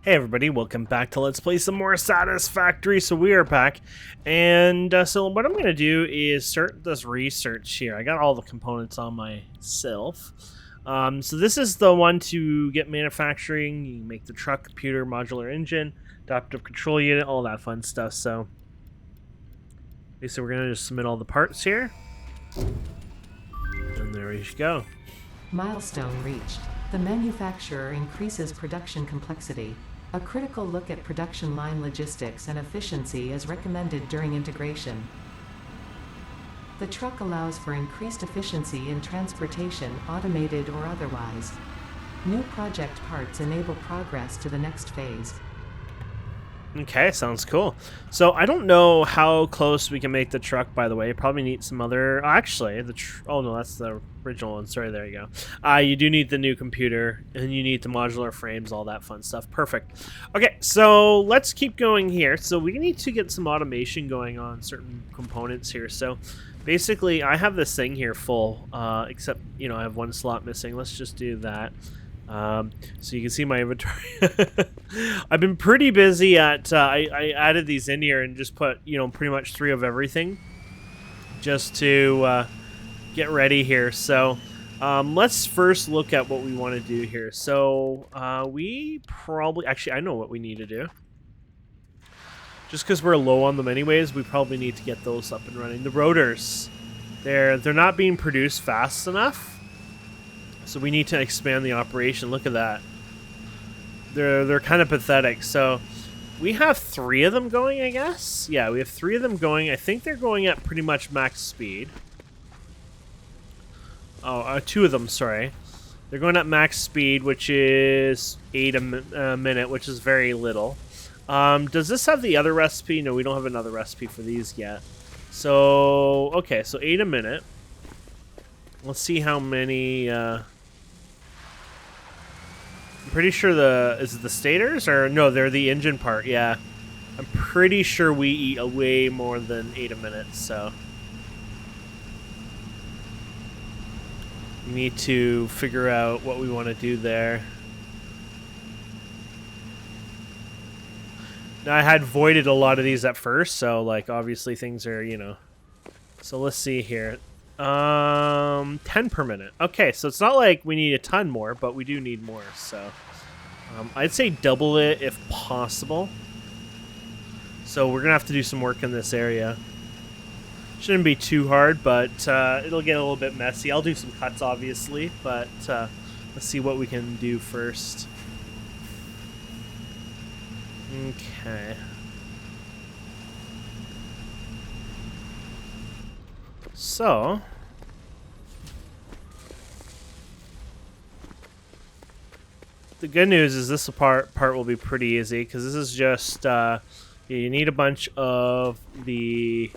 Hey everybody, welcome back to Let's Play some more Satisfactory. So we are back, and so what I'm going to do is start this research here. I got all the components on myself. So this is the one to get manufacturing. You can make the truck, computer, modular engine, adaptive control unit, all that fun stuff. So basically we're going to just submit all the parts here. And there we go. Milestone reached. The manufacturer increases production complexity. A critical look at production line logistics and efficiency is recommended during integration. The truck allows for increased efficiency in transportation, automated or otherwise. New project parts enable progress to the next phase. Okay, sounds cool. So I don't know how close we can make the truck, by the way. Probably need some other... Actually, oh no, that's the original one. Sorry, there you go. You do need the new computer, and you need the modular frames, all that fun stuff. Perfect. Okay, so let's keep going here. So we need to get some automation going on certain components here. So basically, I have this thing here full, except, you know, I have one slot missing. Let's just do that. So you can see my inventory. I've been pretty busy at, I added these in here and just put, you know, pretty much 3 of everything just to get ready here. So let's first look at what we want to do here. So we probably, actually I know what we need to do. Just because we're low on them anyways, we probably need to get those up and running. The rotors, they're not being produced fast enough. So we need to expand the operation. Look at that. They're kind of pathetic. So we have 3 of them going, I guess. Yeah, we have 3 of them going. I think they're going at pretty much max speed. Oh, 2 of them, sorry. They're going at max speed, which is 8 a minute, which is very little. Does this have the other recipe? No, we don't have another recipe for these yet. So, okay, so 8 a minute. Let's see how many... I'm pretty sure is it the stators, or no, they're the engine part, yeah. I'm pretty sure we eat way more than 8 a minute, so. We need to figure out what we want to do there. Now, I had voided a lot of these at first, so, like, obviously things are, you know. So let's see here. 10 per minute. Okay, so it's not like we need a ton more, but we do need more, so I'd say double it if possible. So we're gonna have to do some work in this area. Shouldn't be too hard, but it'll get a little bit messy. I'll do some cuts, obviously, but let's see what we can do first. Okay. So, the good news is this part will be pretty easy, because this is just you need a bunch of the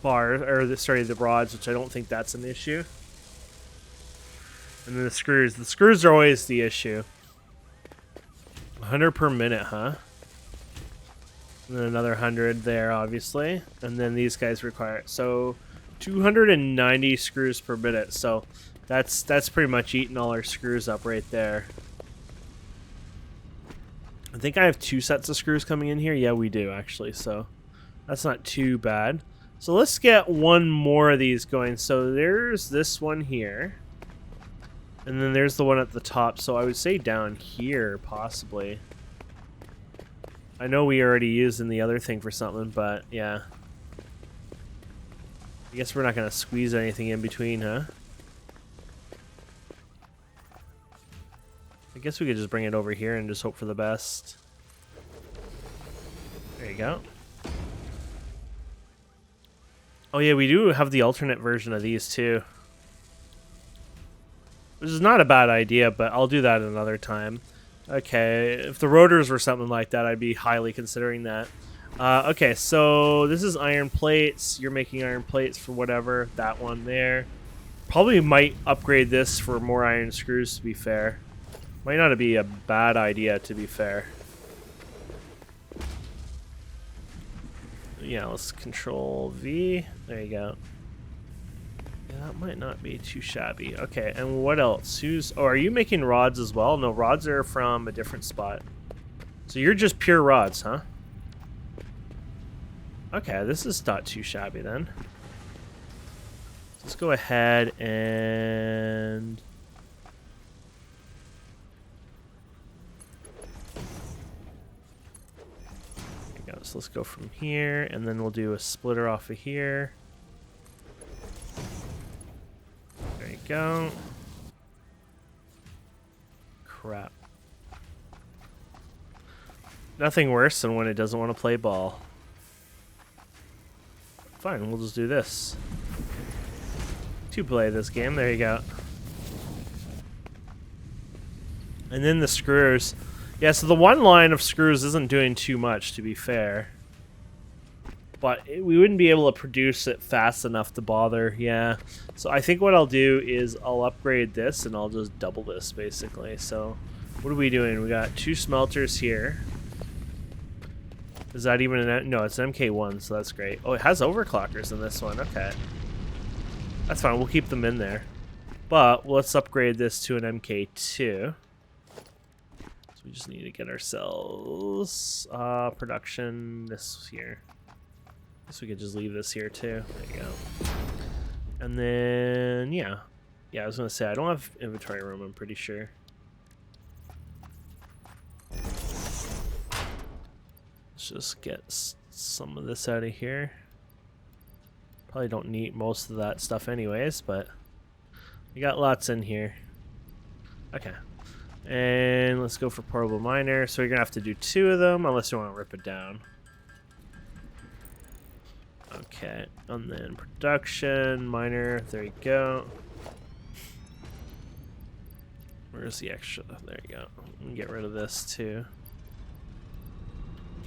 bars, or the rods, which I don't think that's an issue, and then the screws. The screws are always the issue. 100 per minute, huh? And then another 100 there, obviously, and then these guys require it. So 290 screws per minute, so that's pretty much eating all our screws up right there. I think I have 2 sets of screws coming in here. Yeah, we do, actually, so that's not too bad. So let's get one more of these going. So there's this one here, and then there's the one at the top, so I would say down here, possibly. I know we already used in the other thing for something, but yeah. I guess we're not going to squeeze anything in between, huh? I guess we could just bring it over here and just hope for the best. There you go. Oh yeah, we do have the alternate version of these too. Which is not a bad idea, but I'll do that another time. Okay, if the rotors were something like that, I'd be highly considering that. Okay, so this is iron plates. You're making iron plates for whatever. That one there. Probably might upgrade this for more iron screws, to be fair. Might not be a bad idea, to be fair. Yeah, let's control V. There you go. Yeah, that might not be too shabby. Okay, and what else? Oh, are you making rods as well? No, rods are from a different spot. So you're just pure rods, huh? Okay, this is not too shabby then. Let's go ahead and... There we go. So let's go from here, and then we'll do a splitter off of here. There you go. Crap. Nothing worse than when it doesn't want to play ball. Fine, we'll just do this. To play this game, there you go. And then the screws. Yeah, so the one line of screws isn't doing too much, to be fair. But we wouldn't be able to produce it fast enough to bother, yeah. So I think what I'll do is I'll upgrade this and I'll just double this, basically. So what are we doing? We got 2 smelters here. Is that even an... No, it's an MK1, so that's great. Oh, it has overclockers in this one. Okay. That's fine. We'll keep them in there. But let's upgrade this to an MK2. So we just need to get ourselves production this here. I guess we could just leave this here too. There you go. And then, yeah. Yeah, I was going to say, I don't have inventory room, I'm pretty sure. Let's just get some of this out of here. Probably don't need most of that stuff anyways, but we got lots in here. Okay. And let's go for portable miner. So you're going to have to do 2 of them, unless you want to rip it down. Okay. And then production, miner, there you go. Where's the extra? There you go. And get rid of this too.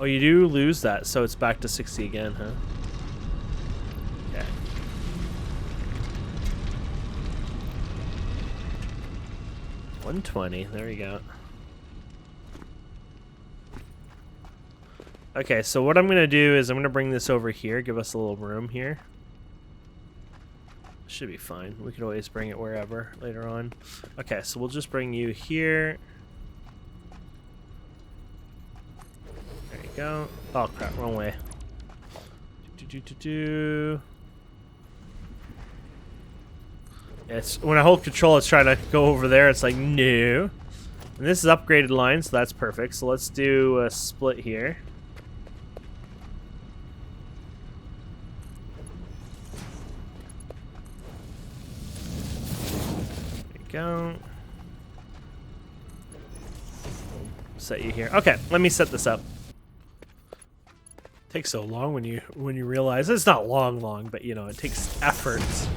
Oh, you do lose that, so it's back to 60 again, huh? Okay. $120. There you go. Okay, so what I'm going to do is I'm going to bring this over here, give us a little room here. Should be fine. We could always bring it wherever later on. Okay, so we'll just bring you here. There you go. Oh crap, wrong way. It's when I hold control, it's trying to go over there. It's like no. And this is upgraded line, so that's perfect. So let's do a split here. There you go. Set you here. Okay, let me set this up. Takes so long when you realize it's not long, but you know it takes effort to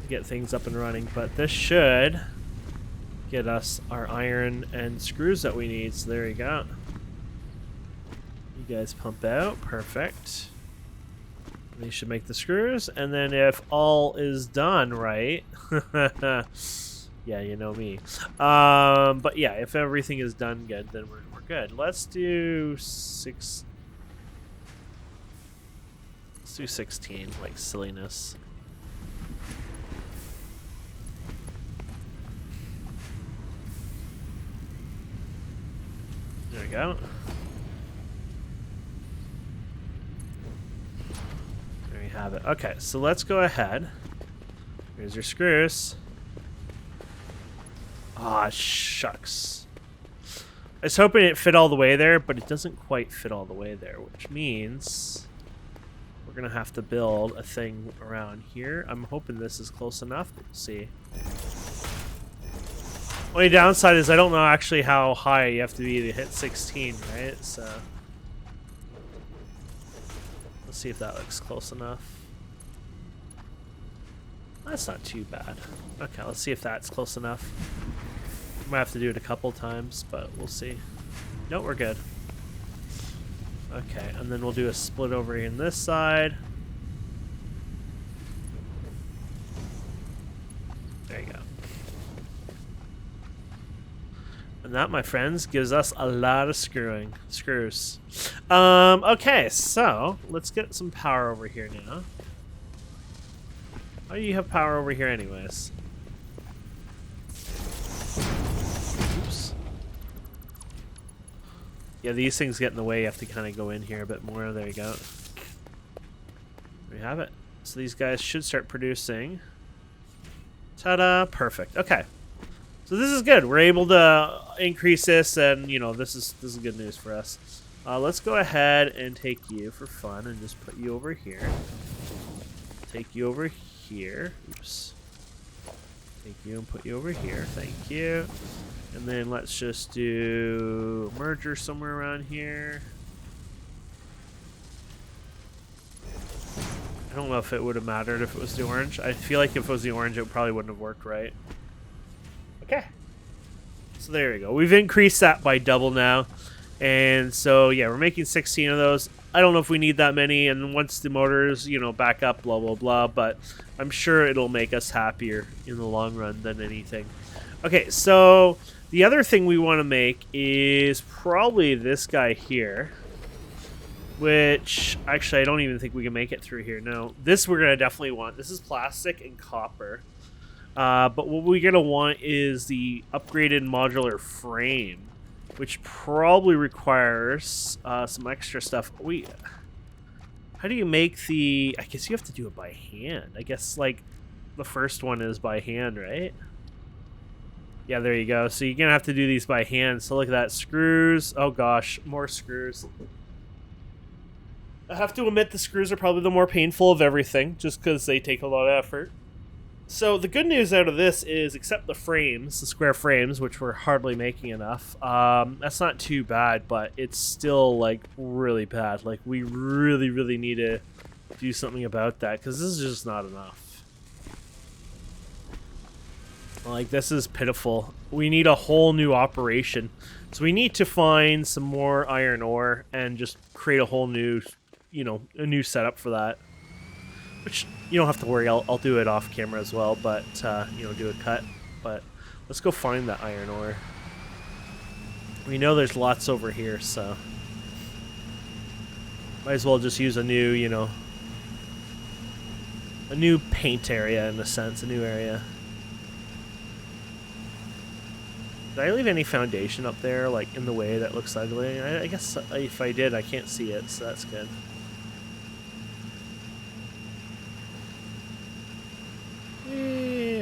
get things up and running. But this should get us our iron and screws that we need. So there you go. You guys pump out, perfect. These should make the screws, and then if all is done right, yeah, you know me. But yeah, if everything is done good, then we're good. Let's do 6. Let's do 16, like silliness. There we go. There you have it. Okay, so let's go ahead. Here's your screws. Ah, shucks. I was hoping it fit all the way there, but it doesn't quite fit all the way there, which means we're going to have to build a thing around here. I'm hoping this is close enough. We'll see. Only downside is I don't know actually how high you have to be to hit 16, right? So let's see if that looks close enough. That's not too bad. Okay, let's see if that's close enough. Might have to do it a couple times, but we'll see. No, we're good. Okay, and then we'll do a split over in this side. There you go. And that, my friends, gives us a lot of screws. Okay, so let's get some power over here now. Oh, you have power over here anyways. Oops. Yeah, these things get in the way. You have to kind of go in here a bit more. There you go. There you have it. So these guys should start producing. Ta-da! Perfect. Okay. So this is good. We're able to increase this, and you know this is good news for us. Let's go ahead and take you for fun and just put you over here. Take you over here. Oops. Take you and put you over here. Thank you. And then let's just do a merger somewhere around here. I don't know if it would have mattered if it was the orange. I feel like if it was the orange, it probably wouldn't have worked right. Okay. So there we go. We've increased that by double now. And so, yeah, we're making 16 of those. I don't know if we need that many. And once the motors, you know, back up, blah, blah, blah. But I'm sure it'll make us happier in the long run than anything. Okay, so the other thing we want to make is probably this guy here. Which, actually, I don't even think we can make it through here. No, this we're going to definitely want. This is plastic and copper. But what we're going to want is the upgraded modular frame, which probably requires some extra stuff. How do you make the... I guess you have to do it by hand. I guess, like, the first one is by hand, right? Yeah, there you go. So you're going to have to do these by hand. So look at that. Screws. Oh, gosh. More screws. I have to admit the screws are probably the more painful of everything, just because they take a lot of effort. So the good news out of this is, except the frames, the square frames, which we're hardly making enough, that's not too bad, but it's still, like, really bad. Like, we really, really need to do something about that, because this is just not enough. Like, this is pitiful. We need a whole new operation. So we need to find some more iron ore and just create a whole new, you know, a new setup for that. Which, you don't have to worry, I'll do it off camera as well, but, you know, do a cut. But let's go find that iron ore. We know there's lots over here, so might as well just use a new, you know, a new paint area in a sense, a new area. Did I leave any foundation up there, like, in the way that looks ugly? I guess if I did, I can't see it, so that's good.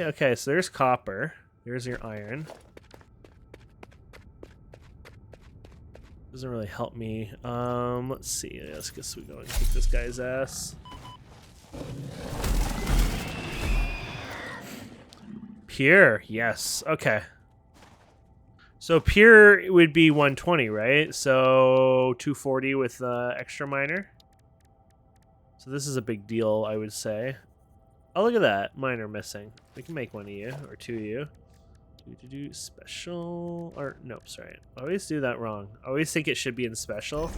Okay, so there's copper. There's your iron. Doesn't really help me. Let's see. I guess we go and kick this guy's ass. Pure, yes. Okay. So pure would be 120, right? So 240 with extra miner. So this is a big deal, I would say. Oh, look at that. Miner missing. We can make one of you, or two of you. Do special, or nope, sorry. I always do that wrong. I always think it should be in special.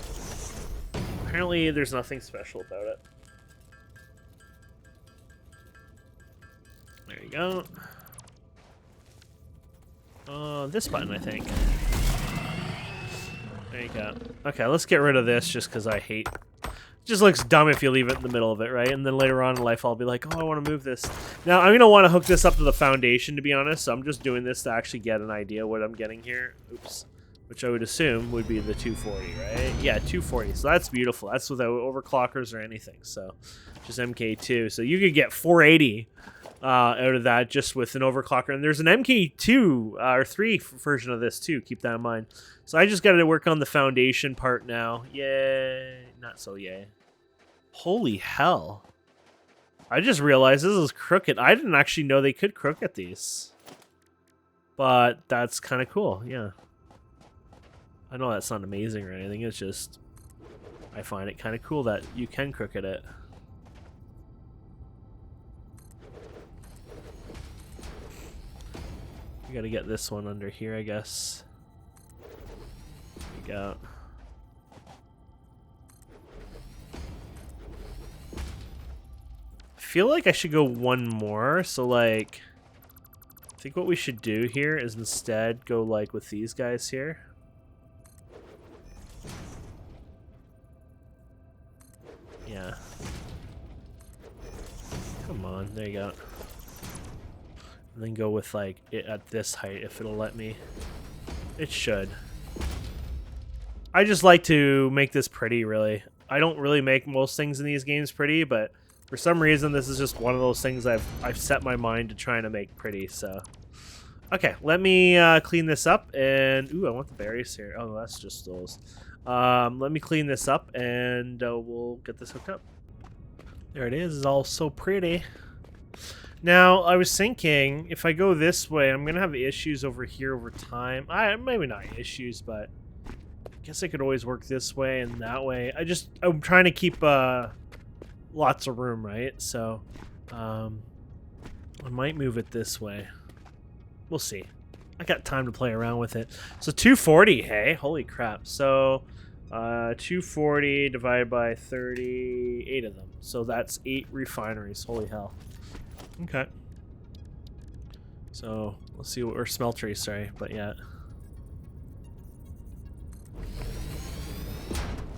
Apparently there's nothing special about it. There you go. This button, I think. There you go. Okay, let's get rid of this just because I hate... It just looks dumb if you leave it in the middle of it, right? And then later on in life, I'll be like, oh, I want to move this. Now, I'm going to want to hook this up to the foundation, to be honest. So I'm just doing this to actually get an idea what I'm getting here. Oops. Which I would assume would be the 240, right? Yeah, 240. So that's beautiful. That's without overclockers or anything. So just MK2. So you could get 480 out of that just with an overclocker. And there's an MK2 or 3 version of this too. Keep that in mind. So I just got to work on the foundation part now. Yay. Not so yay. Holy hell. I just realized this is crooked. I didn't actually know they could crook at these. But that's kind of cool. Yeah. I know that's not amazing or anything. It's just I find it kind of cool that you can crooked it. We gotta get this one under here, I guess. There we go. I feel like I should go one more, so like I think what we should do here is instead go like with these guys here. Yeah. Come on, there you go. And then go with like it at this height if it'll let me. It should. I just like to make this pretty, really. I don't really make most things in these games pretty, but for some reason, this is just one of those things I've set my mind to trying to make pretty, so. Okay, let me clean this up, and... Ooh, I want the berries here. Oh, that's just those. Let me clean this up, and we'll get this hooked up. There it is. It's all so pretty. Now, I was thinking, if I go this way, I'm going to have issues over here over time. Maybe not issues, but I guess I could always work this way and that way. I'm trying to keep lots of room, right? So, I might move it this way. We'll see. I got time to play around with it. So 240, hey? Holy crap. So 240 divided by 38 of them. So that's 8 refineries. Holy hell. Okay. So let's see what we're smeltery, sorry, but yeah.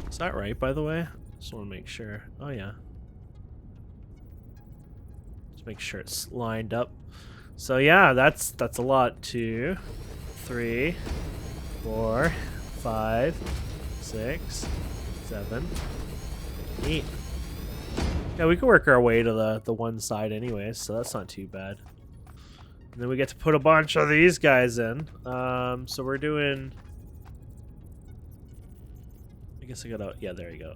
Is that right, by the way? Just want to make sure. Oh yeah. Just make sure it's lined up. So yeah, that's a lot. 2, 3, 4, 5, 6, 7, 8. Yeah, we can work our way to the one side anyways, so that's not too bad. And then we get to put a bunch of these guys in. So we're doing... I guess I gotta... Yeah, there you go.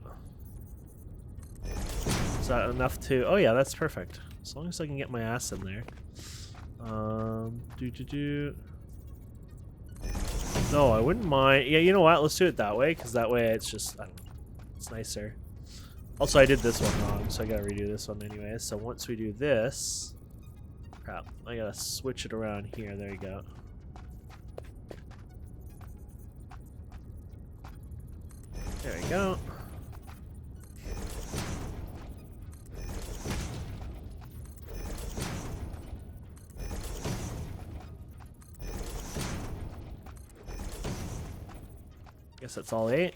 Is that enough to... Oh yeah, that's perfect. As long as I can get my ass in there. No, I wouldn't mind. Yeah, you know what? Let's do it that way, because that way it's just... I don't know. It's nicer. Also, I did this one wrong, so I gotta redo this one anyway. So once we do this... Crap. I gotta switch it around here. There you go. There we go. Guess that's all 8.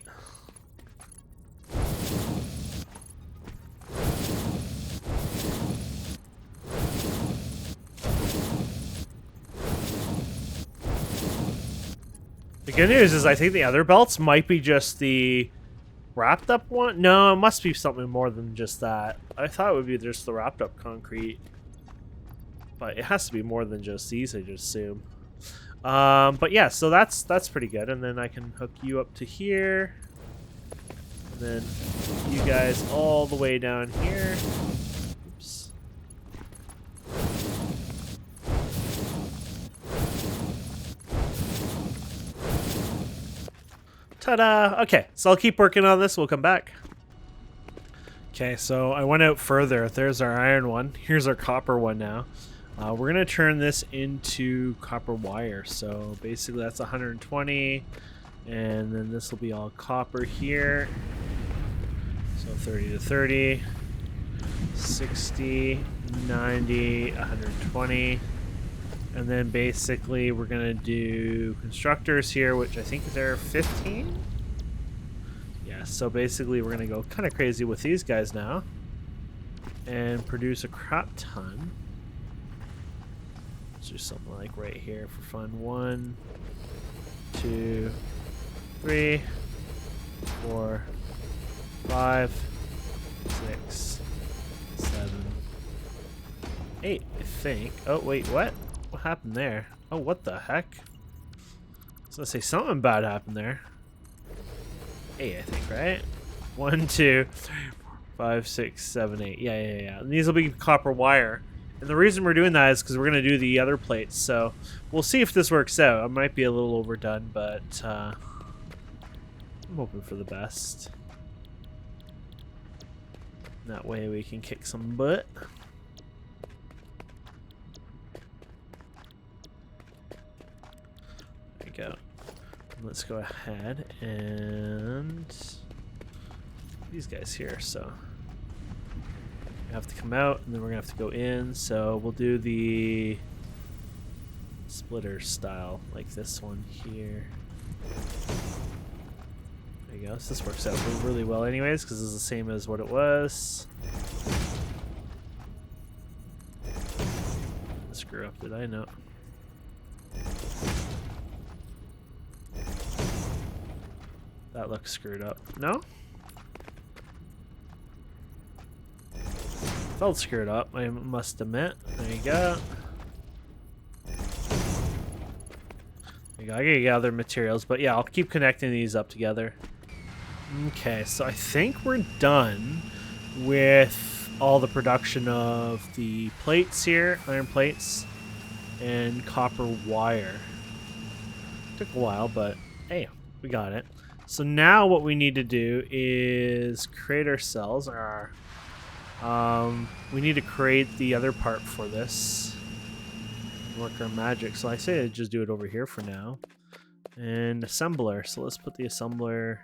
The good news is I think the other belts might be just the wrapped up one. No, it must be something more than just that. I thought it would be just the wrapped up concrete. But it has to be more than just these, I just assume. But yeah, so that's pretty good. And then I can hook you up to here. And then you guys all the way down here. Oops. Ta-da! Okay, so I'll keep working on this. We'll come back. Okay, so I went out further. There's our iron one. Here's our copper one now. We're going to turn this into copper wire. So basically that's 120. And then this will be all copper here. So 30 to 30. 60, 90, 120. And then basically we're going to do constructors here, which I think they're 15. Yeah, so basically we're going to go kind of crazy with these guys now. And produce a crap ton. Let's do something like right here for fun. 1, 2, 3, 4, 5, 6, 7, 8, I think. Oh, wait, what? What happened there? Oh, what the heck? I was gonna say something bad happened there. 8, I think, right? 1, 2, 3, 4, 5, 6, 7, 8. Yeah. And these will be copper wire. And the reason we're doing that is because we're going to do the other plates. So we'll see if this works out. It might be a little overdone, but I'm hoping for the best. That way we can kick some butt. There we go. Let's go ahead and these guys here. So have to come out, and then we're gonna have to go in. So we'll do the splitter style, like this one here. There you go. So this works out really well, anyways, because it's the same as what it was. Screw up, did I? No. That looks screwed up. No? Felt screwed up, I must admit. There you go. I gotta gather materials, but yeah, I'll keep connecting these up together. Okay, so I think we're done with all the production of the plates here, iron plates, and copper wire. Took a while, but hey, we got it. So now what we need to do is create our cells. We need to create the other part for this. Work our magic. So I say just do it over here for now. And assembler. So let's put the assembler.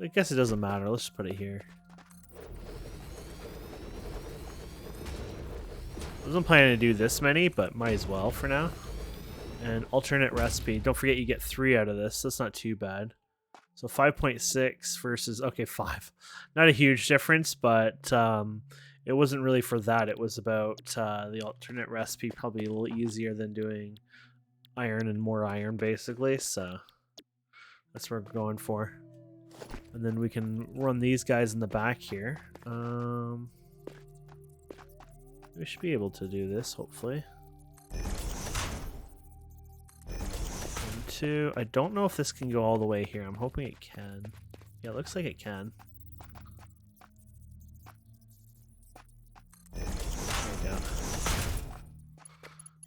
I guess it doesn't matter. Let's just put it here. I wasn't planning to do this many, but might as well for now. And alternate recipe. Don't forget you get 3 out of this. That's not too bad. So 5.6 versus, okay, 5. Not a huge difference, but it wasn't really for that. It was about the alternate recipe, probably a little easier than doing iron and more iron, basically. So that's what we're going for. And then we can run these guys in the back here. We should be able to do this, hopefully. 1, 2. I don't know if this can go all the way here. I'm hoping it can. Yeah, it looks like it can. There we go.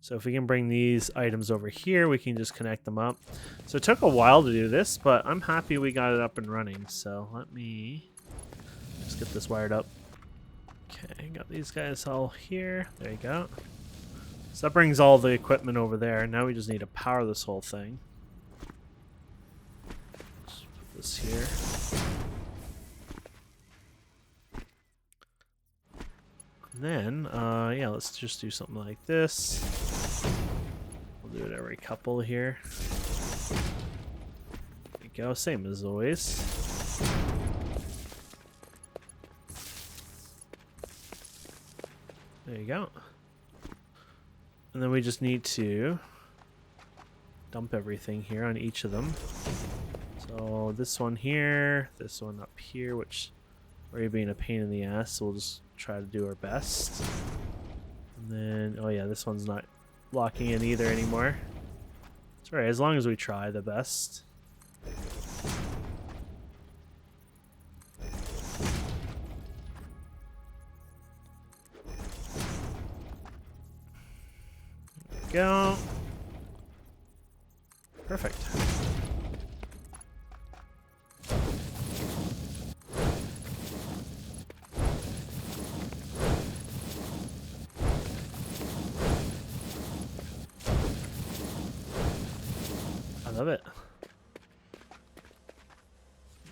So if we can bring these items over here, we can just connect them up. So it took a while to do this, but I'm happy we got it up and running. So let me just get this wired up. Okay, got these guys all here. There you go. So that brings all the equipment over there. Now we just need to power this whole thing. Just put this here. And then, yeah, let's just do something like this. We'll do it every couple here. There you go, same as always. There you go. And then we just need to dump everything here on each of them. So this one here, this one up here, which already being a pain in the ass, so we'll just try to do our best. And then, oh yeah, this one's not locking in either anymore. It's alright, as long as we try the best. Go. Perfect. I love it.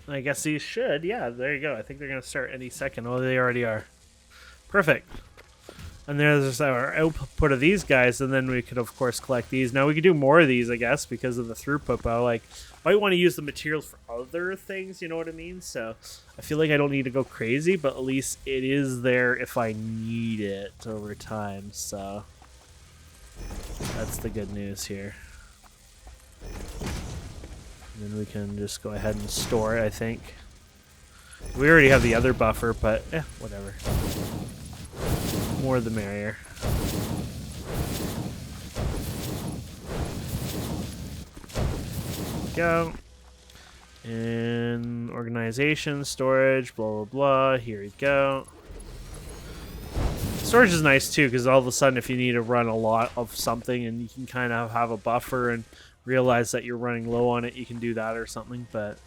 I guess these should. Yeah, there you go. I think they're going to start any second. Oh, they already are. Perfect. And there's our output of these guys, and then we could, of course, collect these. Now, we could do more of these, I guess, because of the throughput, but I might want to use the materials for other things, you know what I mean? So I feel like I don't need to go crazy, but at least it is there if I need it over time, so that's the good news here. And then we can just go ahead and store it, I think. We already have the other buffer, but whatever. More the merrier. Go. And organization, storage, blah, blah, blah. Here we go. Storage is nice too, because all of a sudden if you need to run a lot of something and you can kind of have a buffer and realize that you're running low on it, you can do that or something, but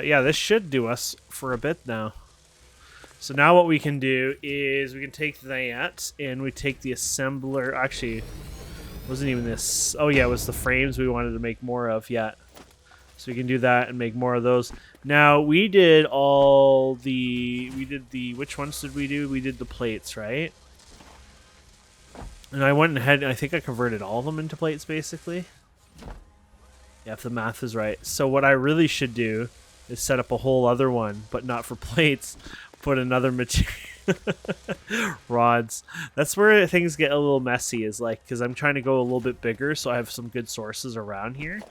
yeah, this should do us for a bit now. So now what we can do is we can take that and we take the assembler. Actually, it wasn't even this. Oh yeah, it was the frames we wanted to make more of. Yeah. So we can do that and make more of those. Now we did which ones did we do? We did the plates, right? And I went ahead and I think I converted all of them into plates basically. Yeah, if the math is right. So what I really should do is set up a whole other one, but not for plates. Put another Rods. That's where things get a little messy, is like, because I'm trying to go a little bit bigger so I have some good sources around here,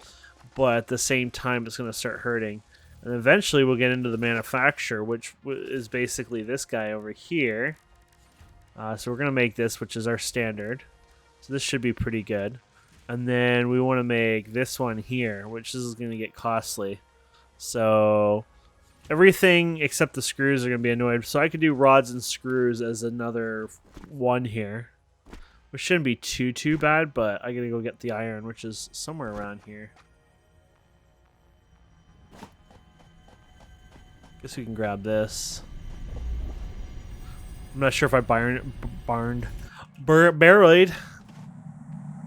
but at the same time it's going to start hurting. And eventually we'll get into the manufacturer, which is basically this guy over here. So we're going to make this, which is our standard. So this should be pretty good. And then we want to make this one here, which is going to get costly. So everything except the screws are going to be annoyed. So I could do rods and screws as another one here, which shouldn't be too bad, but I got to go get the iron, which is somewhere around here. Guess we can grab this. I'm not sure if I buried,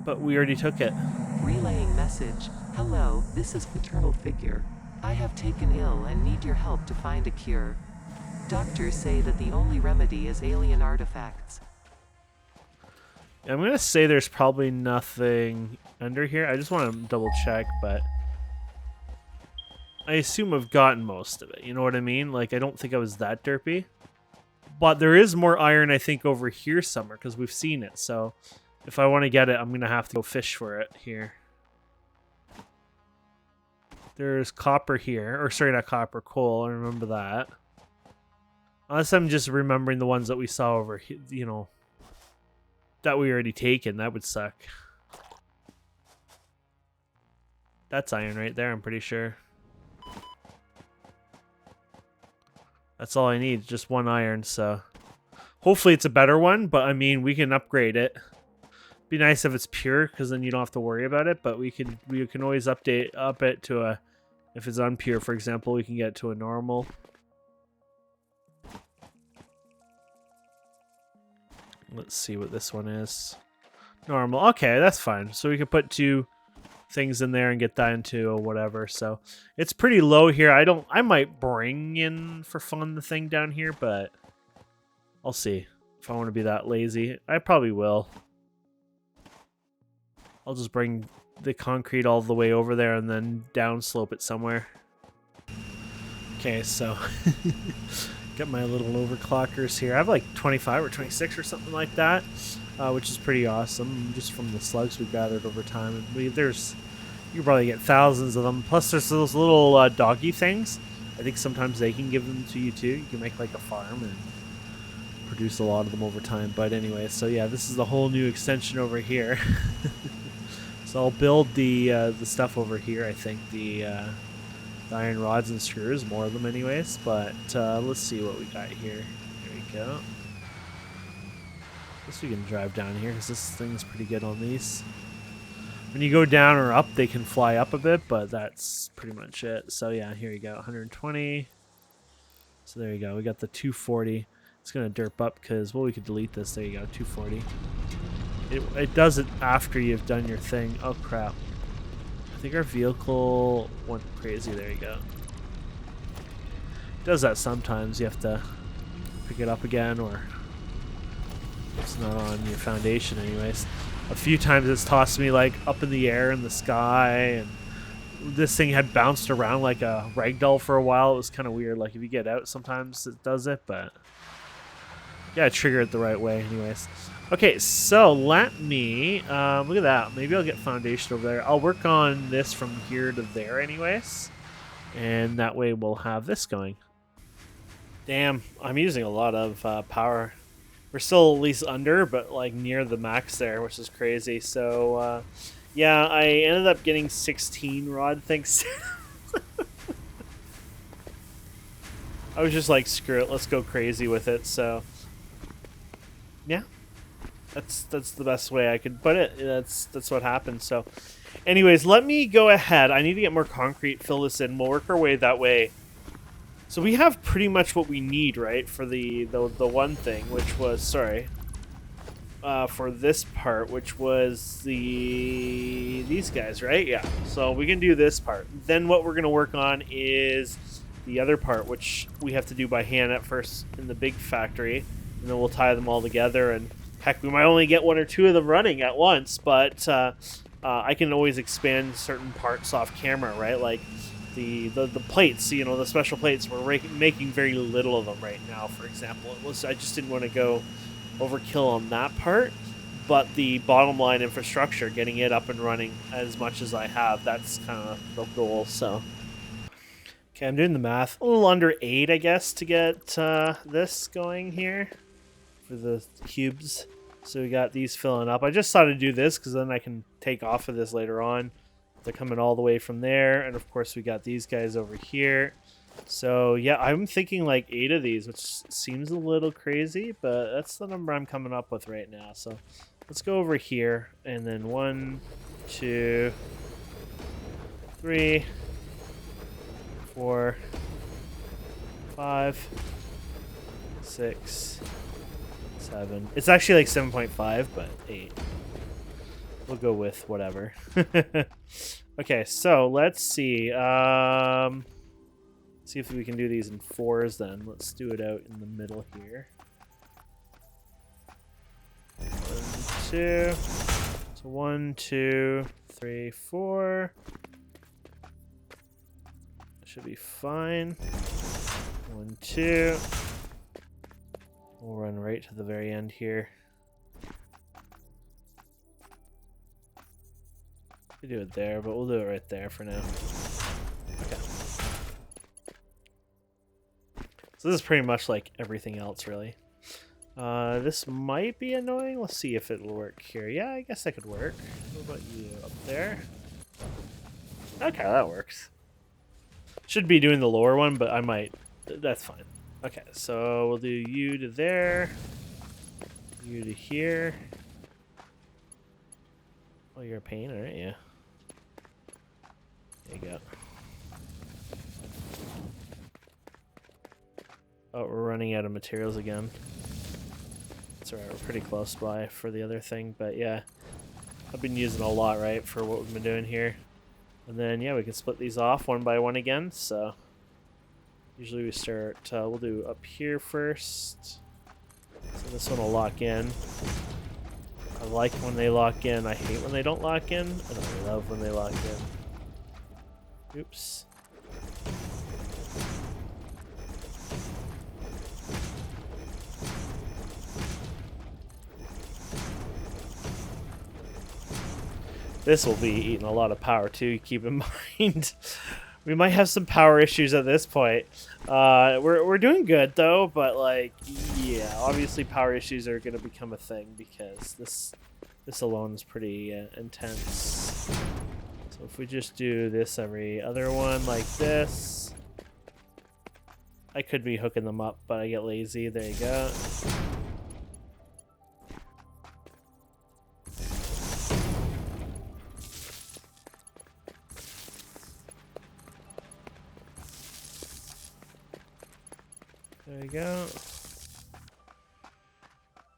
but we already took it. Relaying message. Hello, this is paternal figure. I have taken ill and need your help to find a cure. Doctors say that the only remedy is alien artifacts. I'm going to say there's probably nothing under here. I just want to double check, but I assume I've gotten most of it. You know what I mean? Like, I don't think I was that derpy. But there is more iron, I think, over here somewhere, because we've seen it. So if I want to get it, I'm going to have to go fish for it here. There's copper here. Or, sorry, not copper, coal. I remember that. Unless I'm just remembering the ones that we saw over here, you know, that we already taken. That would suck. That's iron right there, I'm pretty sure. That's all I need, just one iron, so hopefully it's a better one, but I mean, we can upgrade it. Be nice if it's pure, because then you don't have to worry about it, but we can always up it to a, if it's unpure, for example, we can get it to a normal. Let's see what this one is. Normal. Okay, that's fine. So we can put 2 things in there and get that into or whatever. So it's pretty low here. I might bring in for fun the thing down here, but I'll see if I want to be that lazy. I probably will. I'll just bring the concrete all the way over there and then downslope it somewhere. Okay, so got my little overclockers here. I have like 25 or 26 or something like that, which is pretty awesome, just from the slugs we gathered over time. And you can probably get thousands of them. Plus, there's those little doggy things. I think sometimes they can give them to you too. You can make like a farm and produce a lot of them over time. But anyway, so yeah, this is the whole new extension over here. So I'll build the stuff over here. I think the iron rods and screws, more of them anyways. But let's see what we got here. Here we go. Guess we can drive down here because this thing's pretty good on these. When you go down or up, they can fly up a bit, but that's pretty much it. So yeah, here you go, 120. So there you go, we got the 240. It's gonna derp up because, well, we could delete this. There you go, 240. It does it after you've done your thing. Oh crap. I think our vehicle went crazy. There you go. It does that sometimes. You have to pick it up again, or it's not on your foundation anyways. A few times it's tossed me like up in the air in the sky, and this thing had bounced around like a ragdoll for a while. It was kind of weird. Like if you get out, sometimes it does it, but yeah, trigger it the right way anyways. Okay, so let me look at that. Maybe I'll get foundation over there. I'll work on this from here to there anyways, and that way we'll have this going. Damn, I'm using a lot of power. We're still at least under, but like near the max there, which is crazy. So yeah, I ended up getting 16 rod things. I was just like, screw it, let's go crazy with it. So yeah, that's the best way I could put it. That's what happened. So anyways, let me go ahead. I need to get more concrete, fill this in. We'll work our way that way. So we have pretty much what we need, right, for the one thing, which was, sorry, for this part, which was these guys, right? Yeah. So we can do this part. Then what we're going to work on is the other part, which we have to do by hand at first in the big factory, and then we'll tie them all together. And heck, we might only get 1 or 2 of them running at once, but I can always expand certain parts off camera, right? Like the plates, you know, the special plates. We're making very little of them right now. For example, I just didn't want to go overkill on that part, but the bottom line infrastructure, getting it up and running as much as I have, that's kind of the goal. So, okay, I'm doing the math. A little under 8, I guess, to get this going here for the cubes. So we got these filling up. I just thought I'd do this because then I can take off of this later on. They're coming all the way from there, and of course we got these guys over here. So yeah, I'm thinking like 8 of these, which seems a little crazy, but that's the number I'm coming up with right now. So let's go over here, and then 1, 2, 3, 4, 5, 6, 7. It's actually like 7.5, but 8. We'll go with whatever. Okay, so let's see. See if we can do these in 4s then. Let's do it out in the middle here. 1, 2. So 1, 2, 3, 4. Should be fine. 1, 2. We'll run right to the very end here. We do it there, but we'll do it right there for now. Okay. So this is pretty much like everything else, really. This might be annoying. Let's see if it'll work here. Yeah, I guess that could work. What about you up there? Okay, that works. Should be doing the lower one, but I might. That's fine. Okay, so we'll do you to there. You to here. Oh, you're a pain, aren't you? There you go. Oh, we're running out of materials again. It's alright, we're pretty close by for the other thing, but yeah. I've been using a lot, right, for what we've been doing here. And then, yeah, we can split these off one by one again, so... Usually we start, we'll do up here first. So this one will lock in. I like when they lock in. I hate when they don't lock in. And I love when they lock in. Oops. This will be eating a lot of power too, keep in mind. We might have some power issues at this point. We're doing good though, but like, yeah, obviously power issues are going to become a thing because this alone is pretty intense. So if we just do this every other one like this, I could be hooking them up, but I get lazy. There you go. There we go.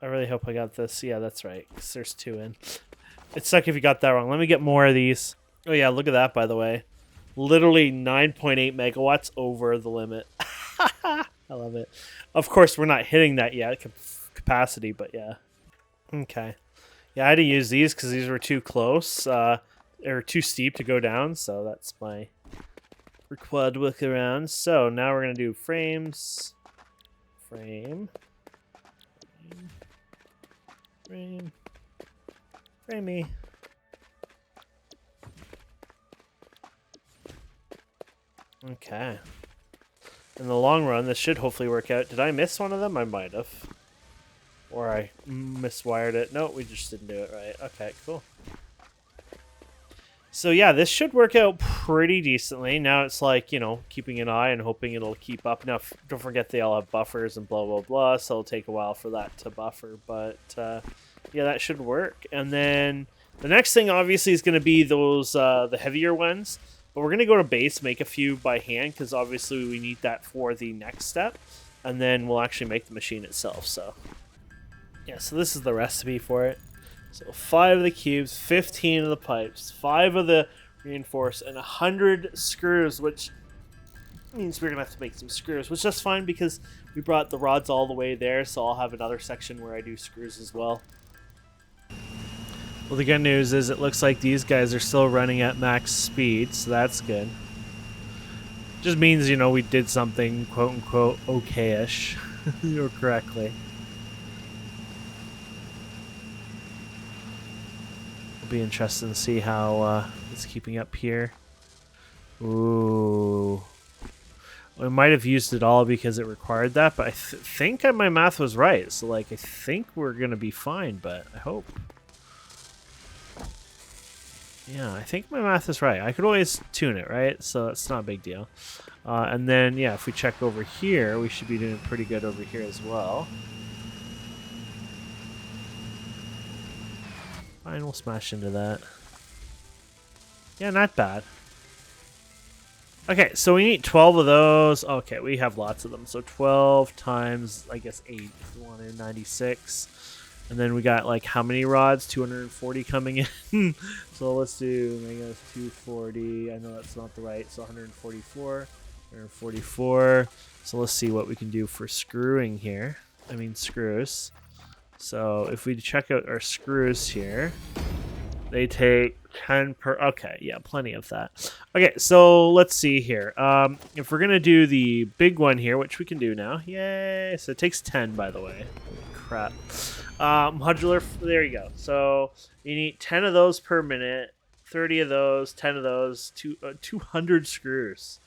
I really hope I got this. Yeah, that's right, 'cause there's 2 in. It sucks if you got that wrong. Let me get more of these. Oh yeah, look at that, by the way. Literally 9.8 megawatts over the limit. I love it. Of course, we're not hitting that yet, capacity, but yeah. Okay. Yeah, I had to use these because these were too close. Or too steep to go down, so that's my quad workaround. So now we're going to do frames. Frame. Framey. Okay. In the long run, this should hopefully work out. Did I miss one of them? I might have. Or I miswired it. No, we just didn't do it right. Okay, cool. So yeah, this should work out pretty decently. Now it's like, you know, keeping an eye and hoping it'll keep up. Now, don't forget they all have buffers and blah, blah, blah, so it'll take a while for that to buffer. But, yeah, that should work. And then the next thing, obviously, is going to be those, the heavier ones. But we're going to go to base, make a few by hand, because obviously we need that for the next step. And then we'll actually make the machine itself, so... Yeah, so this is the recipe for it. So 5 of the cubes, 15 of the pipes, 5 of the reinforce, and 100 screws, which means we're going to have to make some screws, which is fine because we brought the rods all the way there, so I'll have another section where I do screws as well. Well, the good news is it looks like these guys are still running at max speed, so that's good. Just means, you know, we did something quote unquote okay-ish or correctly. It'll be interesting to see how it's keeping up here. Ooh. I might have used it all because it required that, but I think my math was right. So, like, I think we're going to be fine, but I hope. Yeah, I think my math is right. I could always tune it, right? So it's not a big deal. And then, yeah, if we check over here, we should be doing pretty good over here as well. Fine, we'll smash into that. Yeah, not bad. Okay, so we need 12 of those. Okay, we have lots of them. So 12 times, I guess, 8. 196. And then we got, like, how many rods? 240 coming in. So let's do, I guess, 240. I know that's not the right. So 144. 144. So let's see what we can do for screwing here. I mean, screws. So if we check out our screws here, they take 10 per. Okay, yeah, plenty of that. Okay, so let's see here. If we're going to do the big one here, which we can do now. Yay. So it takes 10, by the way. Holy crap. Modular. There you go. So you need 10 of those per minute, 30 of those, 10 of those, 200 screws.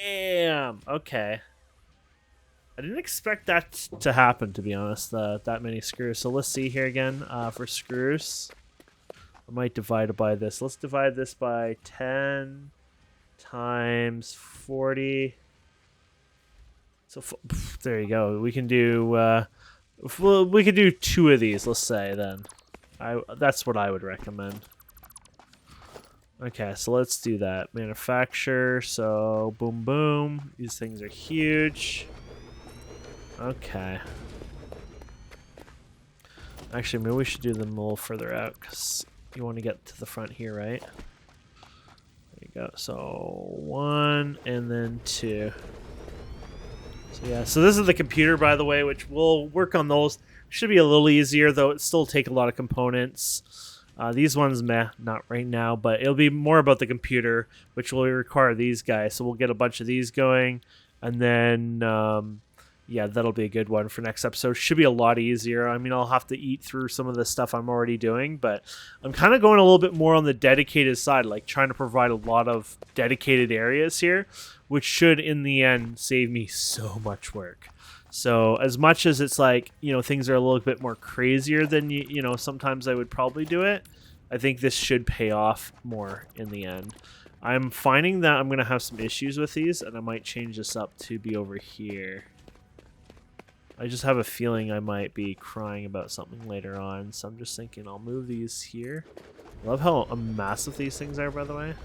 Damn. Okay. I didn't expect that to happen, to be honest, that many screws. So let's see here again for screws. I might divide it by this. Let's divide this by 10 times 40. So there you go. We can do we could do 2 of these, let's say, then. That's what I would recommend. Okay, so let's do that. Manufacture, so boom, boom. These things are huge. Okay. Actually, maybe we should do them a little further out, because you want to get to the front here, right? There you go. So 1 and then 2. So yeah, so this is the computer, by the way, which we'll work on those. Should be a little easier, though it still take a lot of components. These ones, meh, not right now, but it'll be more about the computer, which will require these guys. So we'll get a bunch of these going, and then, yeah, that'll be a good one for next episode. Should be a lot easier. I mean, I'll have to eat through some of the stuff I'm already doing, but I'm kind of going a little bit more on the dedicated side, like trying to provide a lot of dedicated areas here, which should, in the end, save me so much work. So as much as it's like, you know, things are a little bit more crazier than, you know, sometimes I would probably do it, I think this should pay off more in the end. I'm finding that I'm going to have some issues with these, and I might change this up to be over here. I just have a feeling I might be crying about something later on, so I'm just thinking I'll move these here. Love how massive these things are, by the way.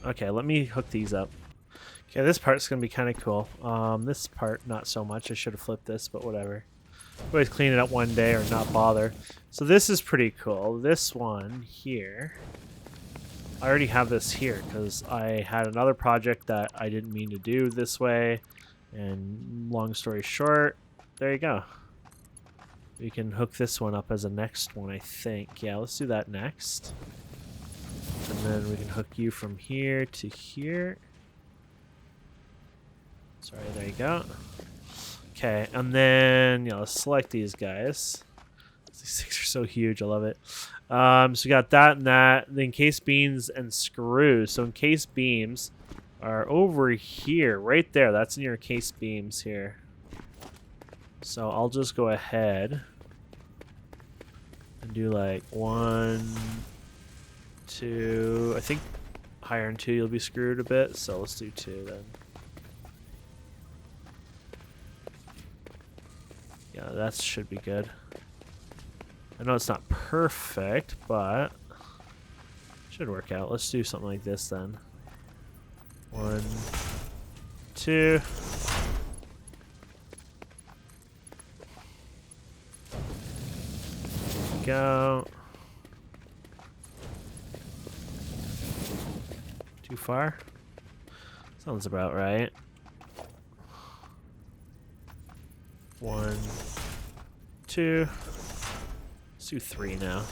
Okay, let me hook these up. Okay, this part's going to be kind of cool. This part, not so much. I should have flipped this, but whatever. Always clean it up one day or not bother. So this is pretty cool. This one here, I already have this here because I had another project that I didn't mean to do this way. And long story short, there you go. We can hook this one up as a next one, I think. Yeah, let's do that next. And then we can hook you from here to here. Sorry, there you go. Okay, and then, yeah, let's select these guys. These things are so huge, I love it. So we got that and that. Then case beams and screws. So encase beams are over here, right there. That's in your case beams here. So I'll just go ahead and do like 1, 2. I think higher than 2 you'll be screwed a bit, so let's do 2 then. Yeah, that should be good. I know it's not perfect, but should work out. Let's do something like this then. 1, 2. Go. Too far? Sounds about right. 1, 2. Let's do 3 now.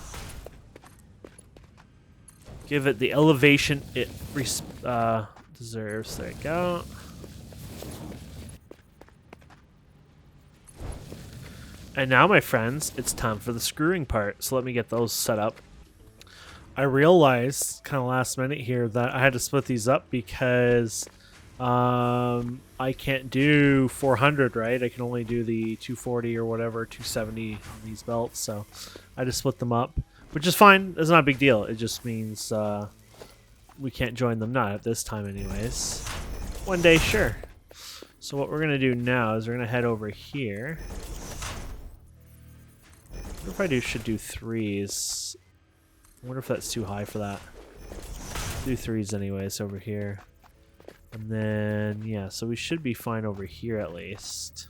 Give it the elevation it deserves. There you go. And now, my friends, it's time for the screwing part. So let me get those set up. I realized kind of last minute here that I had to split these up because I can't do 400, right? I can only do the 240 or whatever, 270 on these belts. So I just split them up, which is fine. It's not a big deal. It just means we can't join them. Not at this time anyways. One day, sure. So what we're going to do now is we're going to head over here. I wonder if I should do 3s. I wonder if that's too high for that. Do 3s anyways over here. And then, yeah, so we should be fine over here at least.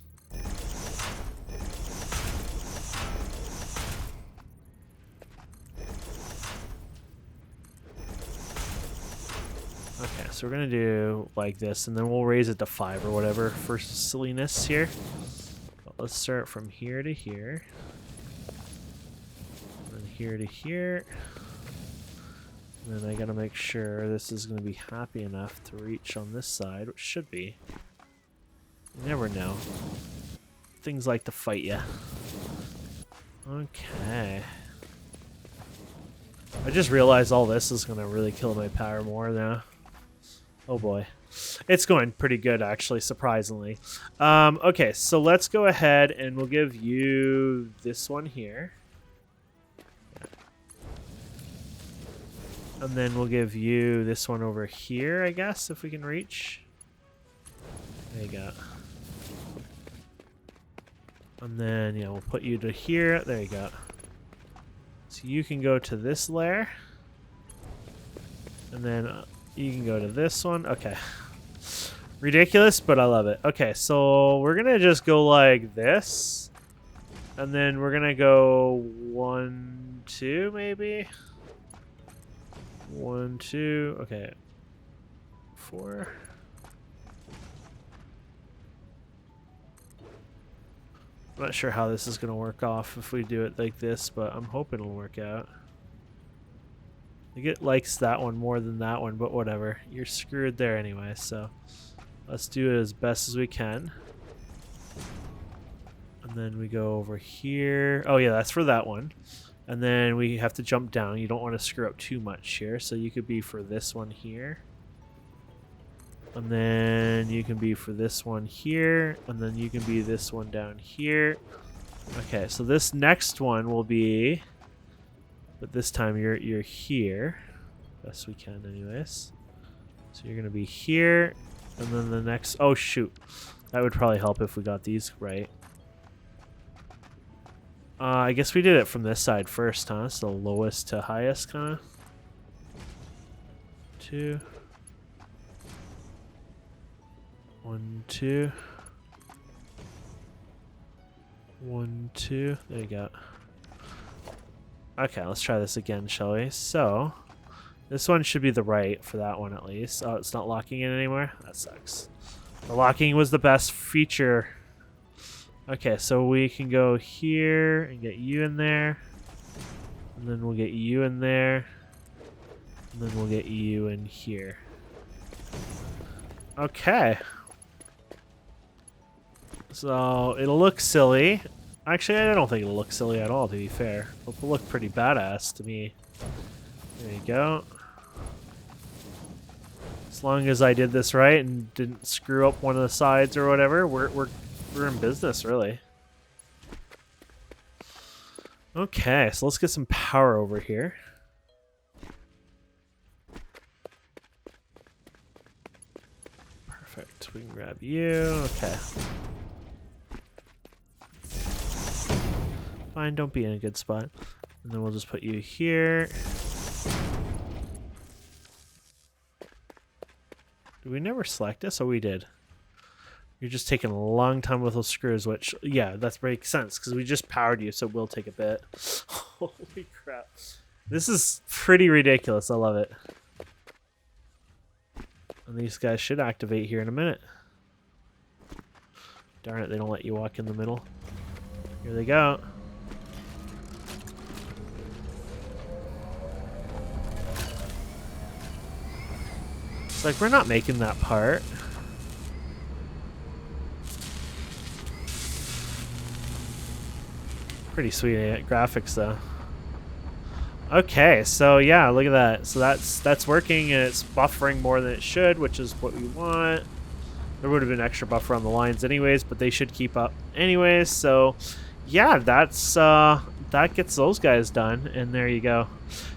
Okay, so we're going to do like this, and then we'll raise it to 5 or whatever for silliness here. But let's start from here to here. And then here to here. And then I gotta make sure this is gonna be happy enough to reach on this side, which should be. You never know. Things like to fight you. Okay. I just realized all this is gonna really kill my power more now. Oh boy. It's going pretty good, actually, surprisingly. Okay, so let's go ahead and we'll give you this one here. And then we'll give you this one over here, I guess, if we can reach. There you go. And then, yeah, we'll put you to here. There you go. So you can go to this layer. And then you can go to this one. Okay. Ridiculous, but I love it. Okay, so we're going to just go like this. And then we're going to go 1, 2, maybe. 1, 2, okay. 4. I'm not sure how this is going to work off if we do it like this, but I'm hoping it'll work out. I think it likes that one more than that one, but whatever. You're screwed there anyway, so let's do it as best as we can. And then we go over here. Oh yeah, that's for that one. And then we have to jump down. You don't want to screw up too much here. So you could be for this one here. And then you can be for this one here. And then you can be this one down here. Okay, so this next one will be... But this time you're here. Best we can anyways. So you're going to be here. And then the next... Oh, shoot. That would probably help if we got these right. I guess we did it from this side first, huh? So lowest to highest, kind of. 2. 1, 2. 1, 2. There you go. Okay, let's try this again, shall we? So, this one should be the right for that one at least. Oh, it's not locking in anymore? That sucks. The locking was the best feature. Okay, so we can go here and get you in there. And then we'll get you in there. And then we'll get you in here. Okay. So, it'll look silly. Actually, I don't think it'll look silly at all, to be fair. It'll look pretty badass to me. There you go. As long as I did this right and didn't screw up one of the sides or whatever, we're in business, really. Okay, so let's get some power over here. Perfect. We can grab you. Okay. Fine, don't be in a good spot. And then we'll just put you here. Did we never select this? Oh, we did. You're just taking a long time with those screws, which, yeah, that makes sense, because we just powered you, so it will take a bit. Holy crap. This is pretty ridiculous. I love it. And these guys should activate here in a minute. Darn it, they don't let you walk in the middle. Here they go. It's like, we're not making that part. Pretty sweet graphics though. Okay, so yeah, look at that. So that's working, and it's buffering more than it should, which is what we want. There would have been extra buffer on the lines anyways, but they should keep up anyways. So yeah, that gets those guys done, and there you go.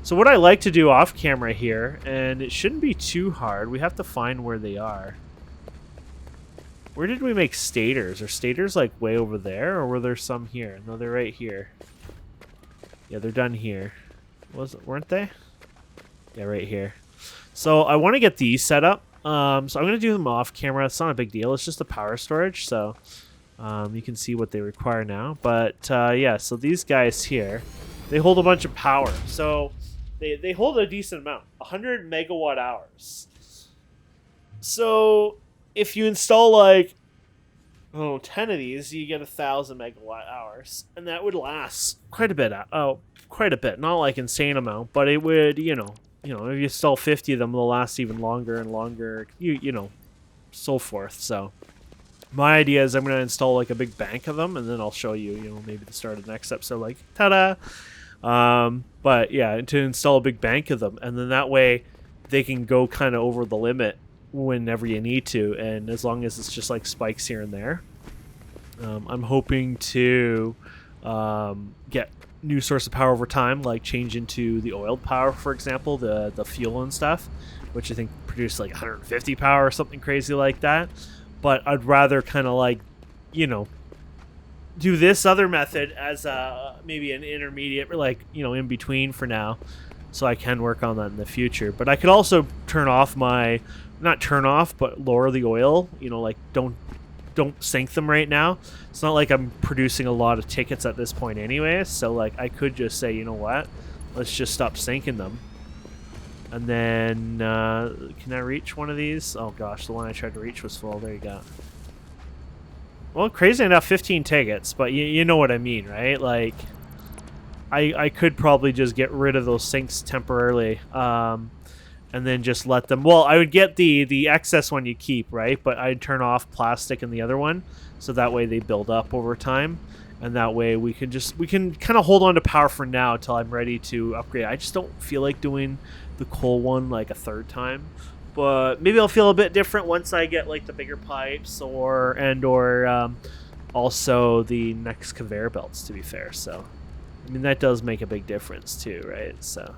So what I like to do off camera here, and it shouldn't be too hard, we have to find where they are. Where did we make stators? Are stators like way over there, or were there some here? No, they're right here. Yeah, they're done here. Weren't they? Yeah, right here. So I want to get these set up. So I'm going to do them off camera. It's not a big deal. It's just a power storage, so you can see what they require now. But yeah, so these guys here, they hold a bunch of power. So they hold a decent amount, 100 megawatt hours. So if you install like 10 of these, you get 1,000 megawatt hours, and that would last quite a bit. Quite a bit, not like insane amount, but it would, if you install 50 of them, they'll last even longer and longer, so forth. So my idea is I'm going to install like a big bank of them, and then I'll show you, maybe the start of the next episode, like, ta-da! But yeah, to install a big bank of them, and then that way they can go kind of over the limit whenever you need to, and as long as it's just like spikes here and there. I'm hoping to get new source of power over time, like change into the oiled power, for example, the fuel and stuff, which I think produce like 150 power or something crazy like that. But I'd rather kind of like, do this other method as maybe an intermediate, or like, in between for now, so I can work on that in the future. But I could also turn off not turn off, but lower the oil, like don't sink them right now. It's not like I'm producing a lot of tickets at this point anyways, so like I could just say, you know what, let's just stop sinking them. And then can I reach one of these? Oh gosh, the one I tried to reach was full. There you go. Well, crazy enough, 15 tickets, but you know what I mean, right? Like I could probably just get rid of those sinks temporarily, and then just let them. Well, I would get the excess one you keep, right? But I'd turn off plastic in the other one, so that way they build up over time, and that way we can kind of hold on to power for now until I'm ready to upgrade. I just don't feel like doing the coal one like a third time, but maybe I'll feel a bit different once I get like the bigger pipes or also the next conveyor belts, to be fair. So I mean, that does make a big difference too, right? So.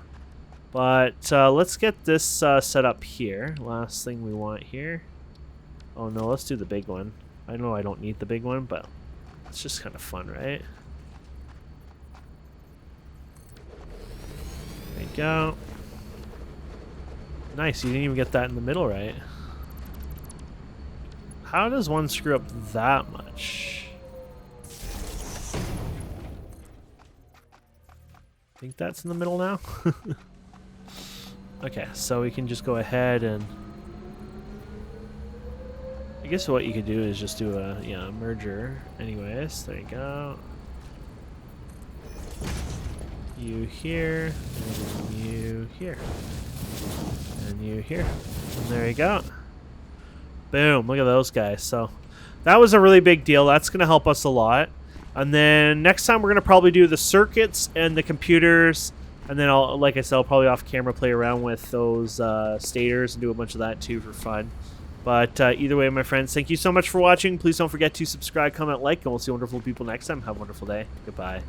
But let's get this set up here. Last thing we want here. Oh no, let's do the big one. I know I don't need the big one, but it's just kind of fun, right? There you go. Nice, you didn't even get that in the middle, right? How does one screw up that much? I think that's in the middle now. Okay, so we can just go ahead and I guess what you could do is just do a merger. Anyways, there you go. You here, and you here, and you here, and there you go. Boom! Look at those guys. So that was a really big deal. That's going to help us a lot. And then next time we're going to probably do the circuits and the computers. And then like I said, I'll probably off camera play around with those stators and do a bunch of that too for fun. But either way, my friends, thank you so much for watching. Please don't forget to subscribe, comment, like, and we'll see wonderful people next time. Have a wonderful day. Goodbye.